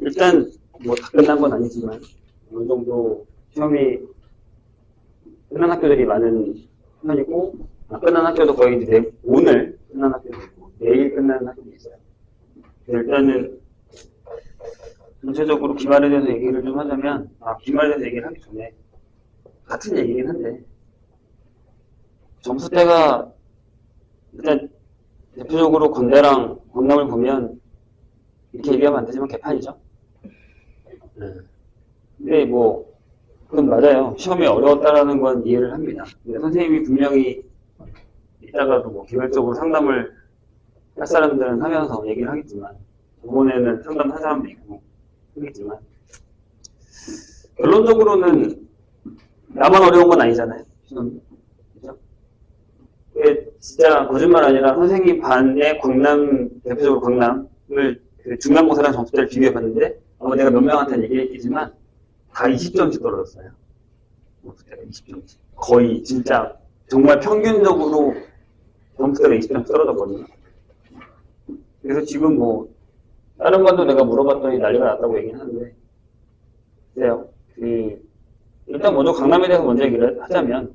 일단 뭐 다 끝난 건 아니지만 어느 정도 시험이 끝난 학교들이 많은 편이고, 끝난 학교도 거의 이제 오늘 끝난 학교도 있고 내일 끝나는 학교도 있어요. 일단은 전체적으로 기말에 대해서 얘기를 좀 하자면, 기말에 대해서 얘기를 하기 전에 같은 얘기긴 한데, 점수대가 일단 대표적으로 건대랑 강남을 보면 이렇게 얘기하면 안 되지만 개판이죠. 근데 뭐 그건 맞아요. 시험이 어려웠다라는 건 이해를 합니다. 근데 선생님이 분명히 이따가도 뭐 개별적으로 상담을 할 사람들은 하면서 얘기를 하겠지만, 저번에는 상담한 사람도 있고 하겠지만, 결론적으로는 나만 어려운 건 아니잖아요. 시험. 그죠? 그게 진짜 거짓말 아니라 선생님 반의 강남, 대표적으로 강남을 그 중간고사랑 점수대를 비교해봤는데, 아마 내가 몇 명한테는 얘기했겠지만 다 20점씩 떨어졌어요. 20점씩. 거의 진짜 정말 평균적으로 점수대가 20점씩 떨어졌거든요. 그래서 지금 뭐 다른 건도 내가 물어봤더니 난리가 났다고 얘기는 하는데, 글쎄요. 일단 먼저 강남에 대해서 먼저 얘기를 하자면,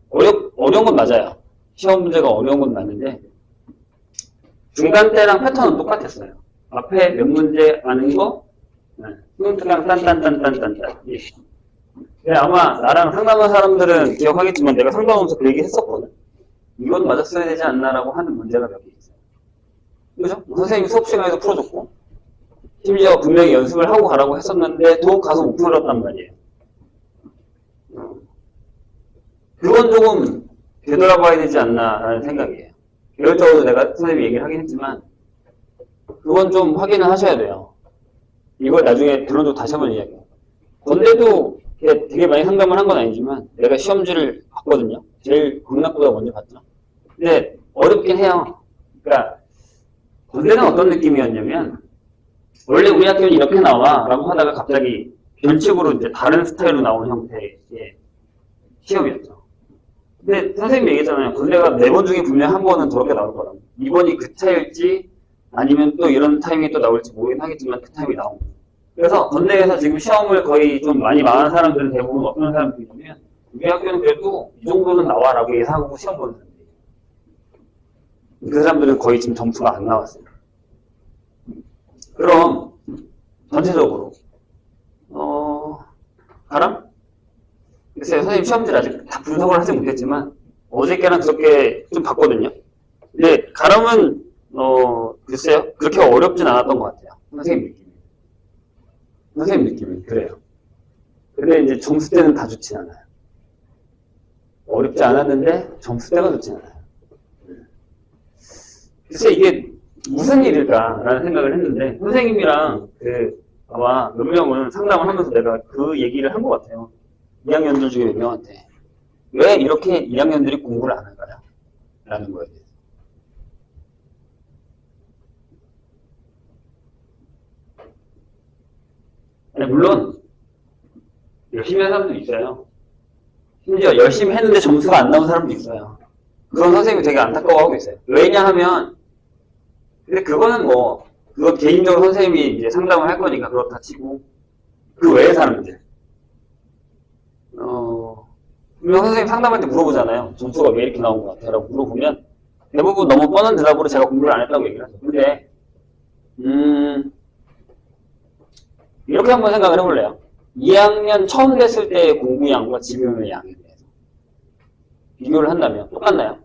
어려운 건 맞아요. 시험 문제가 어려운 건 맞는데, 중간 때랑 패턴은 똑같았어요. 앞에 몇 문제 아는 거, 그냥 딴딴딴딴딴딴. 예. 근데 아마 나랑 상담한 사람들은 기억하겠지만 내가 상담하면서 그 얘기 했었거든. 이건 맞았어야 되지 않나라고 하는 문제가 몇 개 있어요. 그죠? 선생님이 수업 시간에서 풀어줬고, 심지어 분명히 연습을 하고 가라고 했었는데 또 가서 못 풀었단 말이에요. 그건 조금 되돌아봐야 되지 않나라는 생각이에요. 개별적으로 내가 선생님이 얘기를 하긴 했지만, 그건 좀 확인을 하셔야 돼요. 이걸 나중에 결론적으로 다시 한번 이야기해요. 건대도 되게 많이 상담을 한 건 아니지만 내가 시험지를 봤거든요. 제일 강남보다 먼저 봤죠. 근데 어렵긴 해요. 그러니까 건대는 어떤 느낌이었냐면, 원래 우리 학교는 이렇게 나와 라고 하다가 갑자기 변칙으로 이제 다른 스타일로 나온 형태의 시험이었죠. 근데 선생님이 얘기했잖아요. 건대가 4번 중에 분명 한 번은 저렇게 나올 거라고. 이번이 그 차일지 아니면 또 이런 타이밍이 또 나올지 모르긴 하겠지만 그 타이밍이 나온 거예요. 그래서 건대에서 지금 시험을 거의 좀 많이 망한 사람들은 대부분 어떤 사람들이냐면, 우리 학교는 그래도 이 정도는 나와라고 예상하고 시험 보는 사람들이에요. 그 사람들은 거의 지금 점수가 안 나왔어요. 그럼 전체적으로 가람? 글쎄요, 선생님 시험지를 아직 다 분석을 하지 못했지만 어저께랑 그렇게 좀 봤거든요. 근데 가람은 글쎄요, 그렇게 어렵진 않았던 것 같아요. 선생님 느낌이 그래요. 근데 이제 점수대는 다 좋진 않아요. 어렵지 않았는데 점수대가 좋진 않아요. 글쎄 이게 무슨 일일까라는 생각을 했는데, 선생님이랑 아마 몇 명은 상담을 하면서 내가 그 얘기를 한 것 같아요. 2학년들 중에 몇 명한테 왜 이렇게 2학년들이 공부를 안 할까요? 라는 거에 대해서. 아니, 물론 열심히 한 사람도 있어요. 심지어 열심히 했는데 점수가 안 나온 사람도 있어요. 그런 선생님이 되게 안타까워하고 있어요. 왜냐하면, 근데 그거는 뭐 그거 개인적으로 선생님이 이제 상담을 할 거니까 그렇다 치고, 그 외의 사람들 분명 선생님 상담할 때 물어보잖아요. 점수가 왜 이렇게 나온 것 같아? 라고 물어보면 대부분 너무 뻔한 대답으로 제가 공부를 안 했다고 얘기를 하죠. 근데 이렇게 한번 생각을 해볼래요. 2학년 처음 됐을 때의 공부량과 지금의 양에 대해서 비교를 한다면 똑같나요?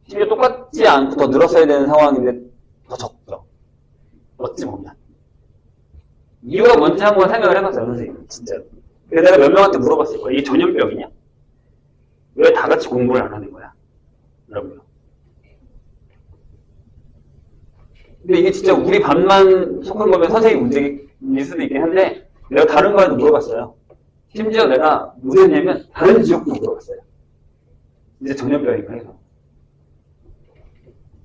심지어 똑같지 않고 더 늘었어야 되는 상황인데 더 적죠. 어찌 보면. 이유가 뭔지 한번 생각을 해봤어요, 선생님. 진짜로. 그래서 내가 몇 명한테 물어봤을 거야. 이게 전염병이냐? 왜 다 같이 공부를 안 하는 거야? 라고요. 근데 이게 진짜 우리 반만 속한 거면 선생님 문제일 수도 있긴 한데, 내가 다른 거에도 물어봤어요. 심지어 내가 뭐였냐면 다른 지역도 물어봤어요. 이제 전염병인가 해서.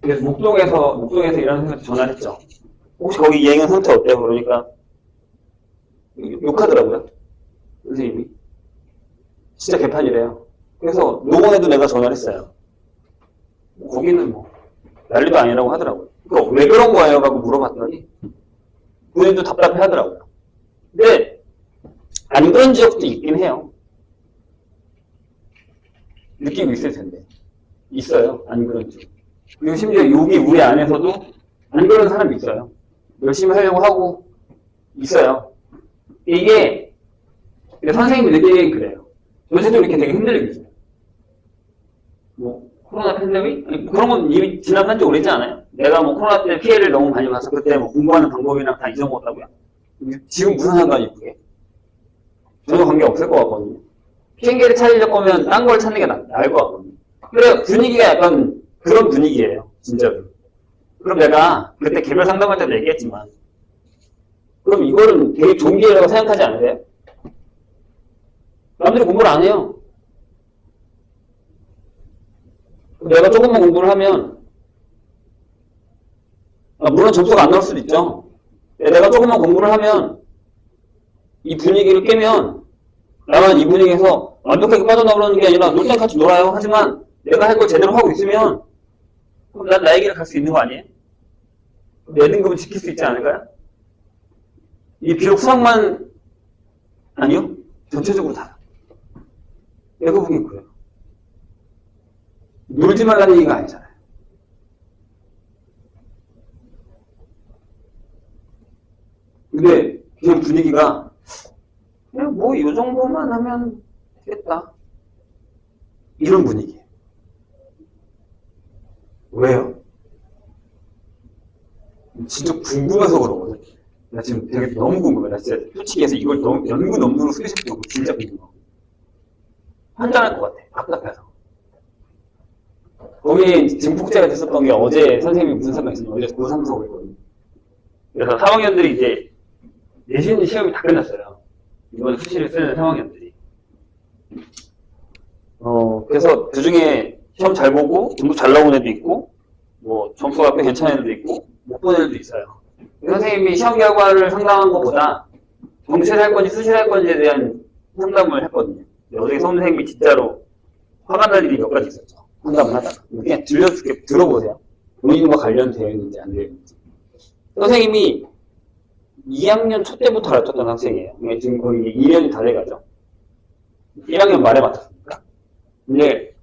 그래서 목동에서 일하는 선생님한테 전화를 했죠. 혹시 거기 이행은 상태 어때요? 그러니까 욕하더라고요. 선생님이. 진짜 개판이래요. 그래서 노원에도 내가 전화를 했어요. 거기는 뭐 난리도 아니라고 하더라고요. 그러니까 왜 그런 거예요? 라고 물어봤더니 본인도 답답해 하더라고요. 근데 안 그런 지역도 있긴 해요. 느끼고 있을 텐데. 있어요. 안 그런 지역. 그리고 심지어 여기 우리 안에서도 안 그런 사람이 있어요. 열심히 하려고 하고 있어요. 이게 선생님이 느끼기엔 그래요. 요새도 이렇게 되게 힘들게 있어요. 뭐 코로나 팬데믹? 아니, 그런 건 이미 지나간 지 오래지 않아요? 내가 뭐 코로나 때 피해를 너무 많이 봐서 그때 뭐 공부하는 방법이랑 다 잊어먹었다고요? 지금 무슨 상관이 그게? 전혀 관계 없을 것 같거든요. 핑계를 찾으려고 하면 딴 걸 찾는 게 나을 것 같거든요. 그래 분위기가 약간 그런 분위기예요. 진짜로. 그럼 내가 그때 개별 상담할 때도 얘기했지만 그럼 이거는 되게 좋은 기회라고 생각하지 않으세요? 남들이 공부를 안 해요. 내가 조금만 공부를 하면 물론 점수가 안 나올 수도 있죠. 내가 조금만 공부를 하면 이 분위기를 깨면 나만 이 분위기에서 완벽하게 빠져나오는 게 아니라 놀 땐 같이 놀아요. 하지만 내가 할 걸 제대로 하고 있으면 그럼 난 나의 길을 갈 수 있는 거 아니에요? 내 등급은 지킬 수 있지 않을까요? 이 비록 수학만 아니요? 전체적으로 다. 내가 보기엔 그래요. 놀지 말라는 얘기가 아니잖아요. 근데 그냥 분위기가 그냥 뭐 이 정도만 하면 되겠다. 이런 분위기. 왜요? 진짜 궁금해서 그러거든. 나 지금 되게 너무 궁금해. 나 진짜 솔직히 해서 이걸 너무 연구 논문으로 쓰고 싶고 진짜 궁금하고. 환장할 것 같아. 답답해서. 거기 지금 폭제가 됐었던 게 어제 선생님이 무슨 상관 있었냐. 어제 고3 수업을 했거든요. 그래서 3학년들이 이제 내신 시험이 다 끝났어요. 이번에 수시를 쓰는 3학년들이. 그래서 그 중에 시험 잘 보고 공부 잘 나온 애도 있고, 뭐 점수가 꽤 괜찮은 애도 있고, 못 본 애도 있어요. 선생님이 시험 결과를 상담한 것보다 정시를 할 건지 수시를 할 건지에 대한 상담을 했거든요. 어제 선생님이 진짜로 화가 날 일이 몇 가지 있었죠. 상담을 하다가. 그냥 들려줄게, 들어보세요. 본인과 관련되어 있는지 안 되어 있는지. 선생님이 2학년 초 때부터 가르쳤던 학생이에요. 지금 거의 2년이 다 돼가죠. 1학년 말에 맡았으니까. 근데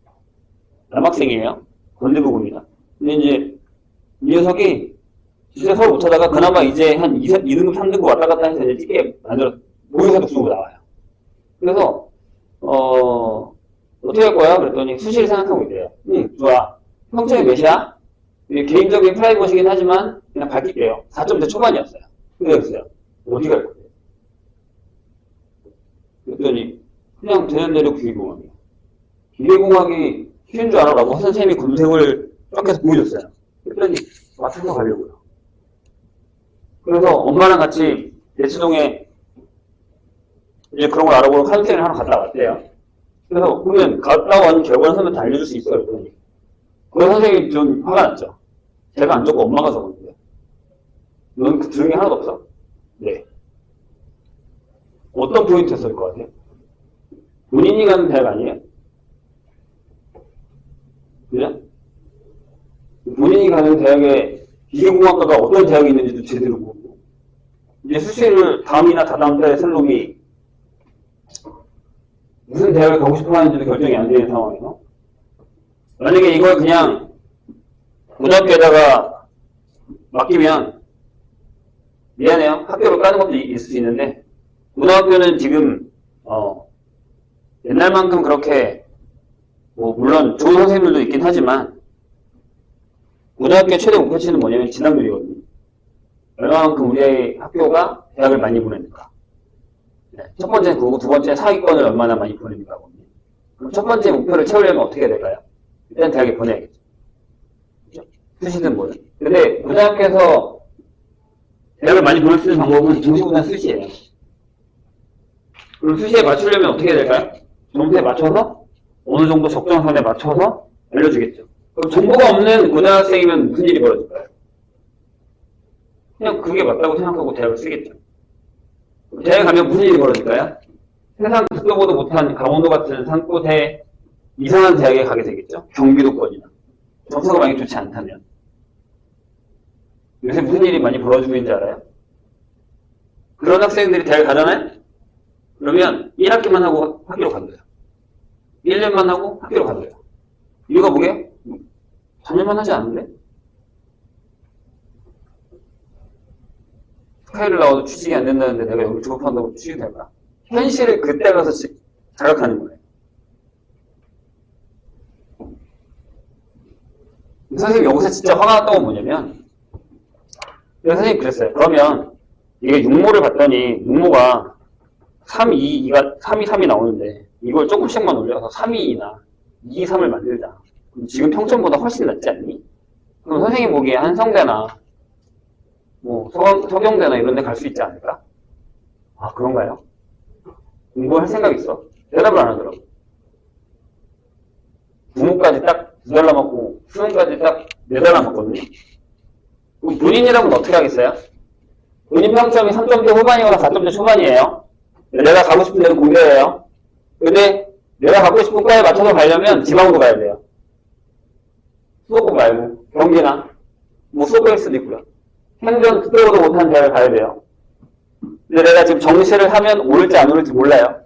남학생이에요. 건대부고입니다. 근데 이제 이 녀석이 진짜 서울 못하다가 그나마 이제 한 2등급, 3등급 왔다 갔다 해서 이제 띠게 만들어 모의고사도 쓰고 나와요. 그래서 어떻게 할 거야? 그랬더니 수시를 생각하고 있대요. 좋아. 평점이 몇이야? 개인적인 프라이버시긴 하지만 그냥 밝힐게요. 4점대 초반이었어요. 그랬어요. 어디 갈 거예요? 그랬더니 그냥 되는 대로 기계공학이에요. 기계공학이 쉬운 줄 알아라고 선생님이 검색을 쫙 해서 보여줬어요. 그랬더니 맞춰서 가려고요. 그래서 엄마랑 같이 대치동에 이제 그런 걸 알아보러 카운셀링을 하러 갔다 왔대요. 그래서 그러면 갔다 온 결과는 선생님한테 알려줄 수 있어요. 그랬더니 그 선생님이 좀 화가 났죠. 제가 안 적고 엄마가 적었는데 너는 그 들은 게 하나도 없어? 네. 어떤 포인트였을 것 같아요? 본인이 가는 대학 아니에요? 그죠? 본인이 가는 대학에 기계공학과가 어떤 대학이 있는지도 제대로 모르고 이제 수시를 다음이나 다다음 달에 쓸 놈이 무슨 대학을 가고 싶어 하는지도 결정이 안 되는 상황에서 만약에 이걸 그냥 고등학교에다가 맡기면 미안해요. 학교를 까는 것도 있을 수 있는데 고등학교는 지금 옛날만큼 그렇게 뭐 물론 좋은 선생님들도 있긴 하지만 고등학교의 최대 목표치는 뭐냐면 진학률이거든요. 얼마만큼 우리 학교가 대학을 많이 보내니까. 네, 첫 번째는 그거고 두 번째는 상위권을 얼마나 많이 보내니까. 그럼 첫 번째 목표를 채우려면 어떻게 해야 될까요? 일단 대학에 보내야겠죠. 그렇죠? 수시든 뭐든. 근데 고등학교에서 대학을 많이 보낼 수 있는 방법은 정시보다 수시예요. 그럼 수시에 맞추려면 어떻게 해야 될까요? 점수에 맞춰서 어느 정도 적정선에 맞춰서 알려주겠죠. 그럼 정보가 없는 고등학생이면 무슨 일이 벌어질까요? 그냥 그게 맞다고 생각하고 대학을 쓰겠죠. 대학에 가면 무슨 일이 벌어질까요? 세상 듣도 보도 못한 강원도 같은 산골에 이상한 대학에 가게 되겠죠. 경기도권이나. 점수가 많이 좋지 않다면. 요새 무슨 일이 많이 벌어지고 있는지 알아요? 그런 학생들이 대학 가잖아요? 그러면 1학기만 하고 학교로 간대요. 1년만 하고 학교로 간대요. 이유가 뭐게요? 4년만 하지 않는데? 스카이를 나와도 취직이 안 된다는데 내가 여기 졸업한다고 취직이 될까? 현실을 그때 가서 자각하는 거예요. 선생님 여기서 진짜 화가 났던 건 뭐냐면, 선생님이 그랬어요. 그러면 이게 육모를 봤더니 육모가 3, 2, 2가 3, 2, 3이 나오는데 이걸 조금씩만 올려서 3, 2, 2나 2, 2, 3을 만들자. 그럼 지금 평점보다 훨씬 낫지 않니? 그럼 선생님 보기에 한성대나 뭐 서경대나 이런 데 갈 수 있지 않을까? 아, 그런가요? 공부할 생각 있어? 대답을 안 하더라고. 부모까지 딱 2달 남았고 수능까지 딱 4달 남았거든요. 그럼 본인이라면 어떻게 하겠어요? 본인 평점이 3점대 후반이거나 4점대 초반이에요. 내가 가고 싶은 데는 공대예요. 근데 내가 가고 싶은 과에 맞춰서 가려면 지방으로 가야 돼요. 수도권 말고 경기나 뭐 수도권일 수도 있고요. 행정 그때보다 못한 대학을 가야 돼요. 근데 내가 지금 정시를 하면 오를지 안 오를지 몰라요.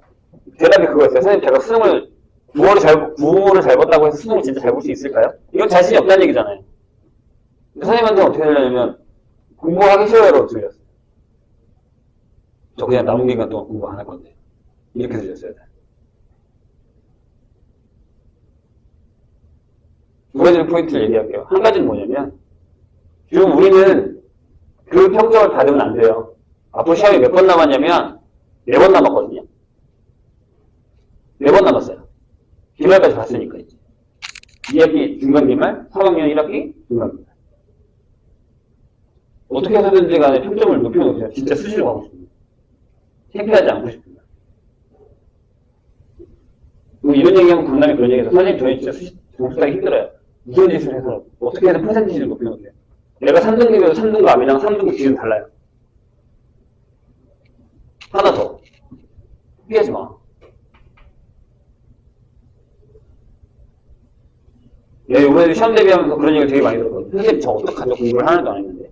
대답이 그거였어요. 선생님 제가 수능을 국어를 잘 봤다고 해서 수능을 진짜 잘 볼 수 있을까요? 이건 자신이 없다는 얘기잖아요. 선생님한테 어떻게 하려면 공부하기 싫어요라고 들렸어요. 저 그냥 남은 기간 동안 공부 안 할 건데. 이렇게 들렸어요. 두 가지 포인트를 얘기할게요. 한 가지는 뭐냐면, 지금 우리는 그 평점을 받으면 안 돼요. 앞으로 시험이 몇 번 남았냐면, 4번 남았거든요. 4번 남았어요. 기말까지 봤으니까, 이제. 2학기 중간 기말, 3학년 1학기 중간 기말. 어떻게 해서든지 간에 평점을 높여놓으세요. 진짜 수시로 가고 싶습니다. 창피하지 않고 싶습니다. 뭐 이런 얘기하면 강남이 그런 얘기해서, 선생님, 저희 진짜 수시 점수 따기 힘들어요. 이런 짓을 해서 어떻게 해서 퍼센티지를 높여놓으세요. 내가 3등급에도 3등급 암이랑 3등급 기준 달라요. 하나 더. 피하지 마. 야, 이번에 시험 대비하면서 그런 얘기를 되게 많이 들었거든요. 선생님, 저 어떡하죠? 공부를 하나도 안 했는데.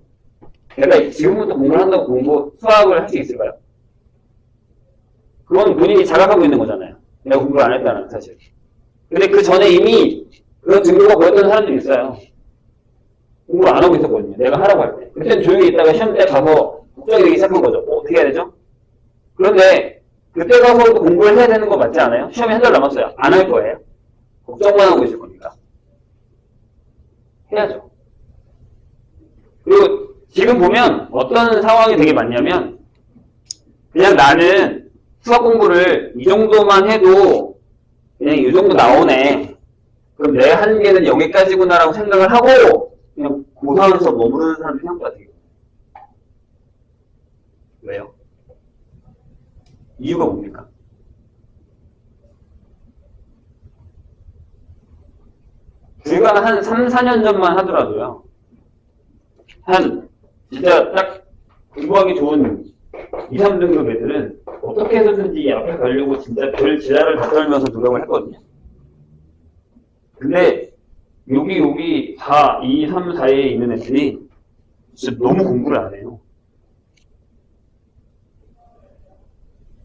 내가 지금부터 공부를 한다고 수학을 할 수 있을까요? 그건 본인이 자각하고 있는 거잖아요. 내가 공부를 안 했다는 사실. 근데 그 전에 이미 그런 증거가 보였던 사람들이 있어요. 공부를 안 하고 있었거든요. 내가 하라고 할 때. 그때는 조용히 있다가 시험 때 가서 걱정이 되기 시작한 거죠. 어떻게 해야 되죠? 그런데 그때 가서도 공부를 해야 되는 거 맞지 않아요? 시험이 한 달 남았어요. 안 할 거예요? 걱정만 하고 있을 겁니까? 해야죠. 그리고 지금 보면 어떤 상황이 되게 많냐면, 그냥 나는 수학 공부를 이 정도만 해도 그냥 이 정도 나오네. 그럼 내 한계는 여기까지구나라고 생각을 하고 그냥 고3에서 머무르는 사람이 생각보다 되게 많아요. 왜요? 이유가 뭡니까? 불과 한 3, 4년 전만 하더라도요. 진짜 딱 공부하기 좋은 2, 3등급 애들은 어떻게 해서든지 앞에 가려고 진짜 별 지랄을 다 떨면서 노력을 했거든요. 근데 여기 4, 2, 3, 4에 있는 애들이 진짜 너무 공부를 안 해요.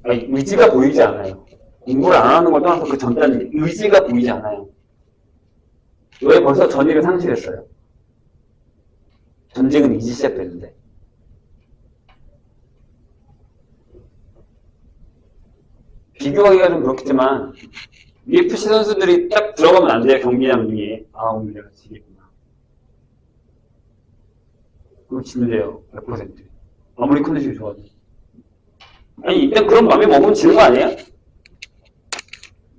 아니, 의지가 보이지 않아요. 공부를 안 하는 걸 떠나서 그 전단지 의지가 보이지 않아요. 왜 벌써 전의를 상실했어요? 전쟁은 이제 시작됐는데. 비교하기가 좀 그렇겠지만 UFC 선수들이 딱 들어가면 안 돼요. 경기장 중에. 아, 오늘 내가 지겠구나. 그거 진대요. 100%. 아무리 컨디션이 좋아도. 아니, 일단 그런 마음이 먹으면 지는 거 아니에요?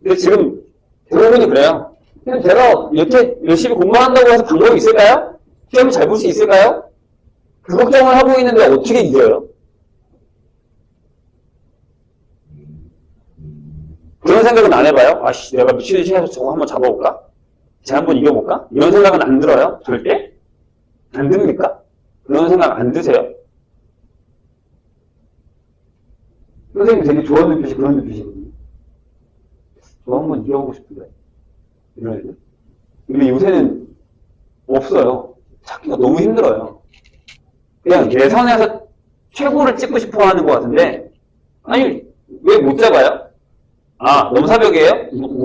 근데 지금 대부분이 그래요. 그냥 제가 여태 열심히 공부한다고 해서 방법이 있을까요? 시험을 잘 볼 수 있을까요? 그 걱정을 하고 있는데 어떻게 이겨요? 그런 생각은 안 해봐요? 아씨, 내가 미친듯이 해서 저거 한번 잡아볼까? 제가 한번 이겨볼까? 이런 생각은 안 들어요? 절대? 안 듭니까? 그런 생각 안 드세요? 선생님이 되게 좋아하는 눈빛이 그런 눈빛이거든요. 저 한번 이겨보고 싶은데. 이런 애들. 근데 요새는 없어요. 찾기가 너무 힘들어요. 그냥 예선에서 최고를 찍고 싶어 하는 것 같은데, 아니, 왜 못 잡아요? 아, 너무 사벽이에요?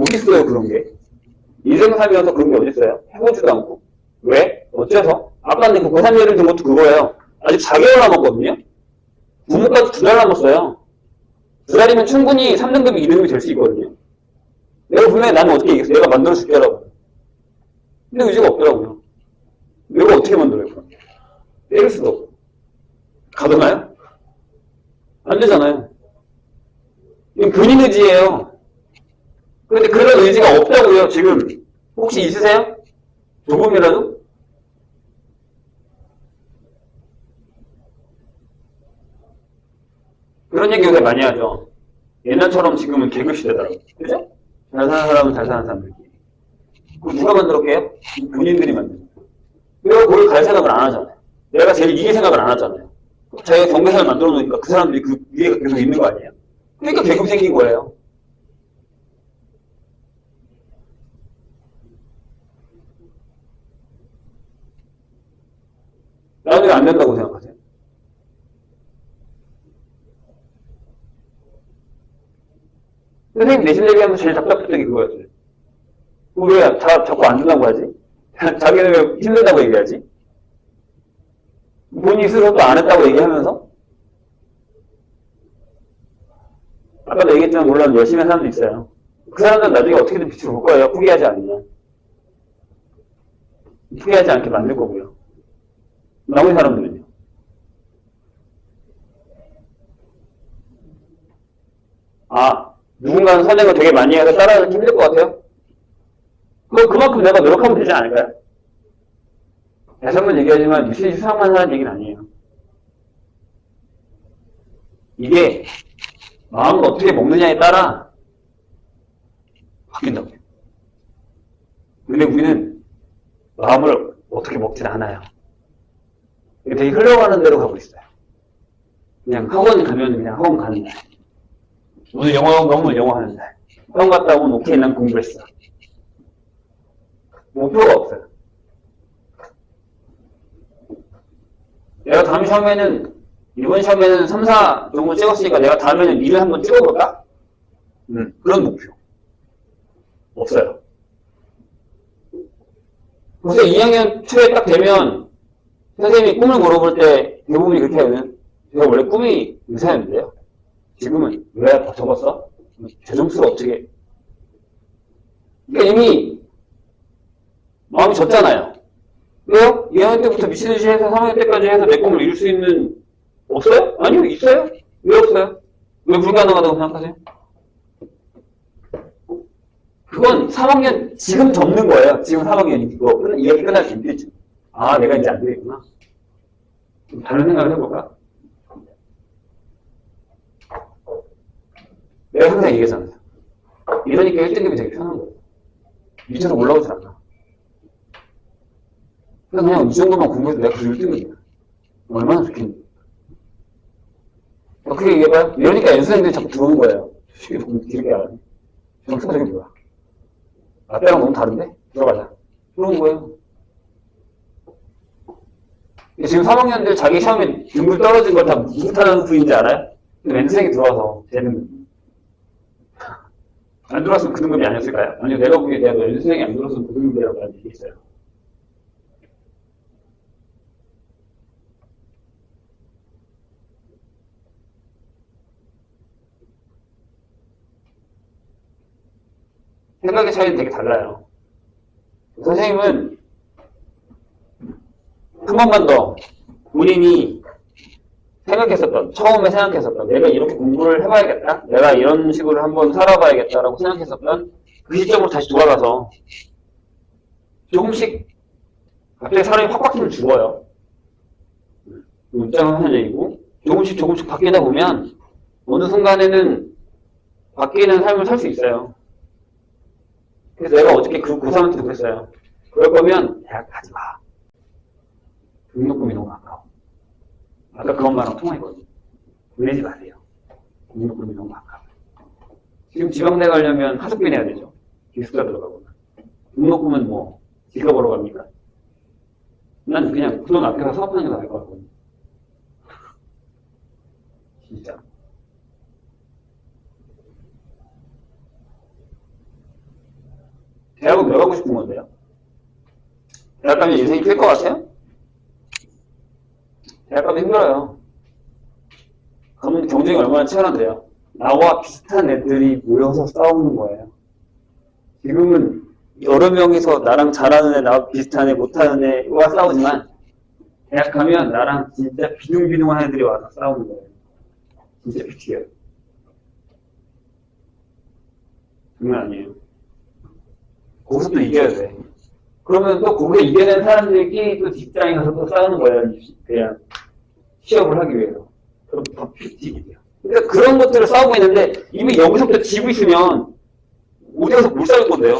어딨어요, 그런 게? 인생 살면서 그런 게 어딨어요? 해보지도 않고. 왜? 어째서? 아까 그 고3 예를 든 것도 그거예요. 아직 4개월 남았거든요? 부모까지 2달 남았어요. 2달이면 충분히 3등급이 2등급이 될 수 있거든요. 내가 분명히 나는 어떻게 얘기했어? 내가 만들어 줄게라고. 근데 의지가 없더라고요. 내가 어떻게 만들어요? 그럼? 때릴 수도 없고. 가능해요? 안 되잖아요. 이건 본인 의지예요. 그런데 그런 의지가 없다고요, 지금. 혹시 있으세요? 조금이라도? 그런 얘기 요새 많이 하죠. 옛날처럼 지금은 계급 시대더라고요. 그죠? 잘 사는 사람은 잘 사는 사람들끼리. 그럼 누가 만들었게요? 본인들이 만드는 거예요. 내가 거기 갈 생각을 안 하잖아요. 내가 제일 이길 생각을 안 하잖아요. 자기가 경계선을 만들어 놓으니까 그 사람들이 그 위에 계속 있는 거 아니에요? 그러니까 계급 생긴 거예요. 나는 왜 안 된다고 생각하세요? 선생님 내신 얘기하면서 제일 답답했던 게 그거였어요. 왜 자꾸 안 된다고 하지? 자기는 왜 힘들다고 얘기하지? 본인이 스스로도 안 했다고 얘기하면서? 아까도 얘기했지만 물론 열심히 하는 사람도 있어요. 그 사람들은 나중에 어떻게든 빛을 볼 거예요. 포기하지 않으면. 포기하지 않게 만들 거고요. 나머지 사람들은요. 아, 누군가는 선행을 되게 많이 해서 따라하기 힘들 것 같아요? 그만큼 내가 노력하면 되지 않을까요? 다시 한번 얘기하지만 유시 수상만 하는 얘기는 아니에요. 이게 마음을 어떻게 먹느냐에 따라 바뀐다고요. 근데 우리는 마음을 어떻게 먹진 않아요. 되게 흘러가는 대로 가고 있어요. 그냥 학원 가면 그냥 학원 가는 날. 오늘 영어 너무 영어 하는 날. 학원 갔다 오면 오케이 난 공부했어. 목표가 없어요. 내가 다음 시험에는 이번 시험에는 3, 4 정도 찍었으니까 내가 다음에는 2를 한번 찍어볼까? 그런 목표. 없어요. 그래서 2학년 초에 딱 되면 선생님이 꿈을 물어볼 때 대부분이 그렇게 하면 제가 원래 꿈이 의사였는데요. 지금은 왜 적었어? 제 점수가 어떻게. 그러니까 이미 마음이 졌잖아요. 왜요? 2학년 때부터 미친 듯이 해서 3학년 때까지 해서 내 꿈을 이룰 수 있는 없어요? 아니요, 있어요. 왜 없어요? 왜 불가능하다고 생각하세요? 그건 3학년 지금 접는 거예요. 지금 3학년이고 이야기 끝날 때쯤. 아, 내가 이제 안 되겠구나. 다른 생각을 해볼까? 내가 항상 얘기했잖아요. 이러니까 1등급이 되게 편한 거예요. 밑으로 올라오질 않아. 그냥 이 정도만 공부해도 내가 그 1등급이야. 얼마나 좋겠니? 그렇게 얘기해봐요. 이러니까 연수생들이 자꾸 들어오는 거예요. 쉽게 길게 안 하네. 점수가 되게 뭐야. 나 때랑 너무 다른데? 들어가자. 들어온 거예요. 지금 3학년들 자기 시험에 등급 떨어진 걸 다 못하는 부인지 알아요? 근데 연수생이 들어와서 되는 안 들어왔으면 그 등급이 아니었을까요? 아니요, 내가 보기에 내가 연수생이 안 들어왔으면 그 등급이라고 하는 얘기 있어요. 생각의 차이는 되게 달라요. 선생님은 한 번만 더 본인이 생각했었던, 처음에 생각했었던, 내가 이렇게 공부를 해봐야겠다, 내가 이런 식으로 한번 살아봐야겠다라고 생각했었던 그 시점으로 다시 돌아가서 조금씩 갑자기 사람이 확 바뀌면 죽어요. 입장은 한 얘기고 조금씩 바뀌다 보면 어느 순간에는 바뀌는 삶을 살 수 있어요. 그래서 내가 어저께 그 고3한테도 그랬어요. 그럴 거면 대학 가지 마. 등록금이 너무 아까워. 아까 그 엄마랑 통화했거든요. 보내지 마세요. 등록금이 너무 아까워. 지금 지방대 가려면 하숙비 내야 되죠. 기숙사 들어가고. 등록금은 뭐 지가 벌어 갑니까? 난 그냥 그 돈 아껴서 사업하는 게 나을 것 같거든요. 대학은 왜 가고 싶은 건데요? 대학 가면 인생이 필 것 같아요? 대학 가면 힘들어요. 그러면 경쟁이 얼마나 치열한데요? 나와 비슷한 애들이 모여서 싸우는 거예요. 지금은 여러 명이서 나랑 잘하는 애, 나와 비슷한 애, 못하는 애와 싸우지만 대학 가면 나랑 진짜 비둥비둥한 애들이 와서 싸우는 거예요. 진짜 비티예요. 장난 아니에요. 거기서 또 이겨야 돼. 그러면 또 거기에 이겨낸 사람들끼리 또 직장에 가서 또 싸우는 거예요. 그냥 취업을 하기 위해서. 그럼 더 피튀게 돼요. 그러니까 그런 것들을 싸우고 있는데 이미 여기서부터 지고 있으면 어디 가서 못 싸울 건데요.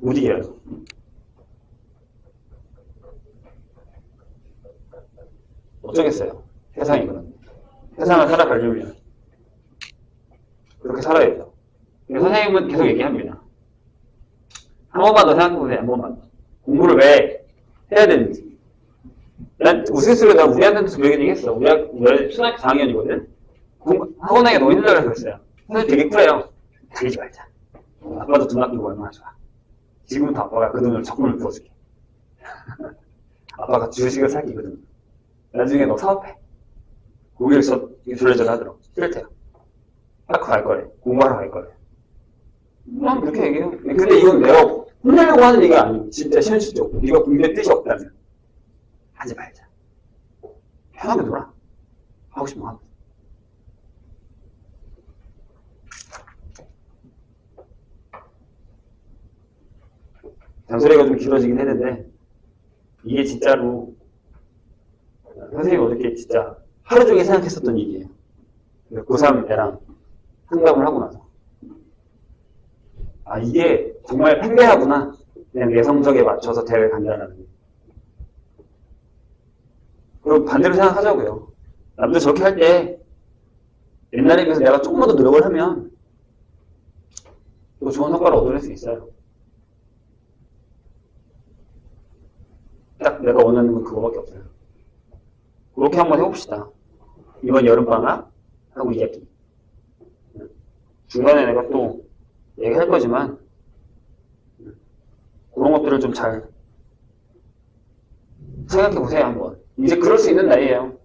못 이겨요. 어쩌겠어요. 세상이거든. 세상을 살아가려면 그렇게 살아야죠. 선생님은 계속 얘기합니다. 한 번만 더 생각해보세요. 한 번만 더. 공부를 왜 해야 되는지. 난 우스갯소리로 나 우리한테도 그 얘기했어. 우리 초등학교 4학년이거든. 학원 하기가 너무 힘들다고 했어요. 선생님 되게 쿨해요. 달리지 말자. 아빠도 돈 아끼고 얼마나 좋아. 지금부터 아빠가 그 돈을 적금을 부어줄게. 아빠가 주식을 사기거든. 나중에 너 사업해. 거기에서 줄레줄 하더라고. 싫대요. 학교 갈 거래. 공부하러 갈 거래. 난 그렇게 얘기해요. 근데 이건 내가 혼내려고 하는 얘기가 아니고 진짜 현실적으로 네가 공부에 뜻이 없다면 하지 말자. 편하게 놀아. 하고 싶으면 하고. 잔소리가 좀 길어지긴 했는데 이게 진짜로 선생님이 어저께 진짜 하루 종일 생각했었던 얘기예요. 고3 애랑 상담을 하고 나서 아 이게 정말 팽배하구나. 그냥 내 성적에 맞춰서 대학을 간다는 게. 그럼 반대로 생각하자고요. 남들 저렇게 할 때 옛날에 비해서 내가 조금만 더 노력을 하면 또 좋은 성과를 얻어낼 수 있어요. 딱 내가 원하는 건 그거밖에 없어요. 그렇게 한번 해봅시다. 이번 여름방학 하고 이야기. 중간에 내가 또 얘기할 거지만 그런 것들을 좀 잘 생각해보세요 한번. 이제 그럴 수 있는 나이예요.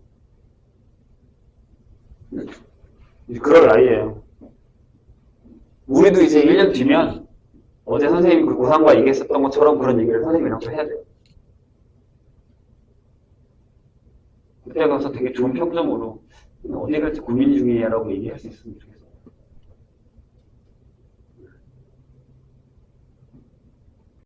이제 그럴 나이예요. 우리도 이제 1년 뒤면 어제 선생님이 그 고3과 얘기했었던 것처럼 그런 얘기를 선생님이랑 또 해야 돼요. 그때 가서 되게 좋은 평점으로 어디 갈지 고민 중이야라고 얘기할 수 있으면 좋겠어요.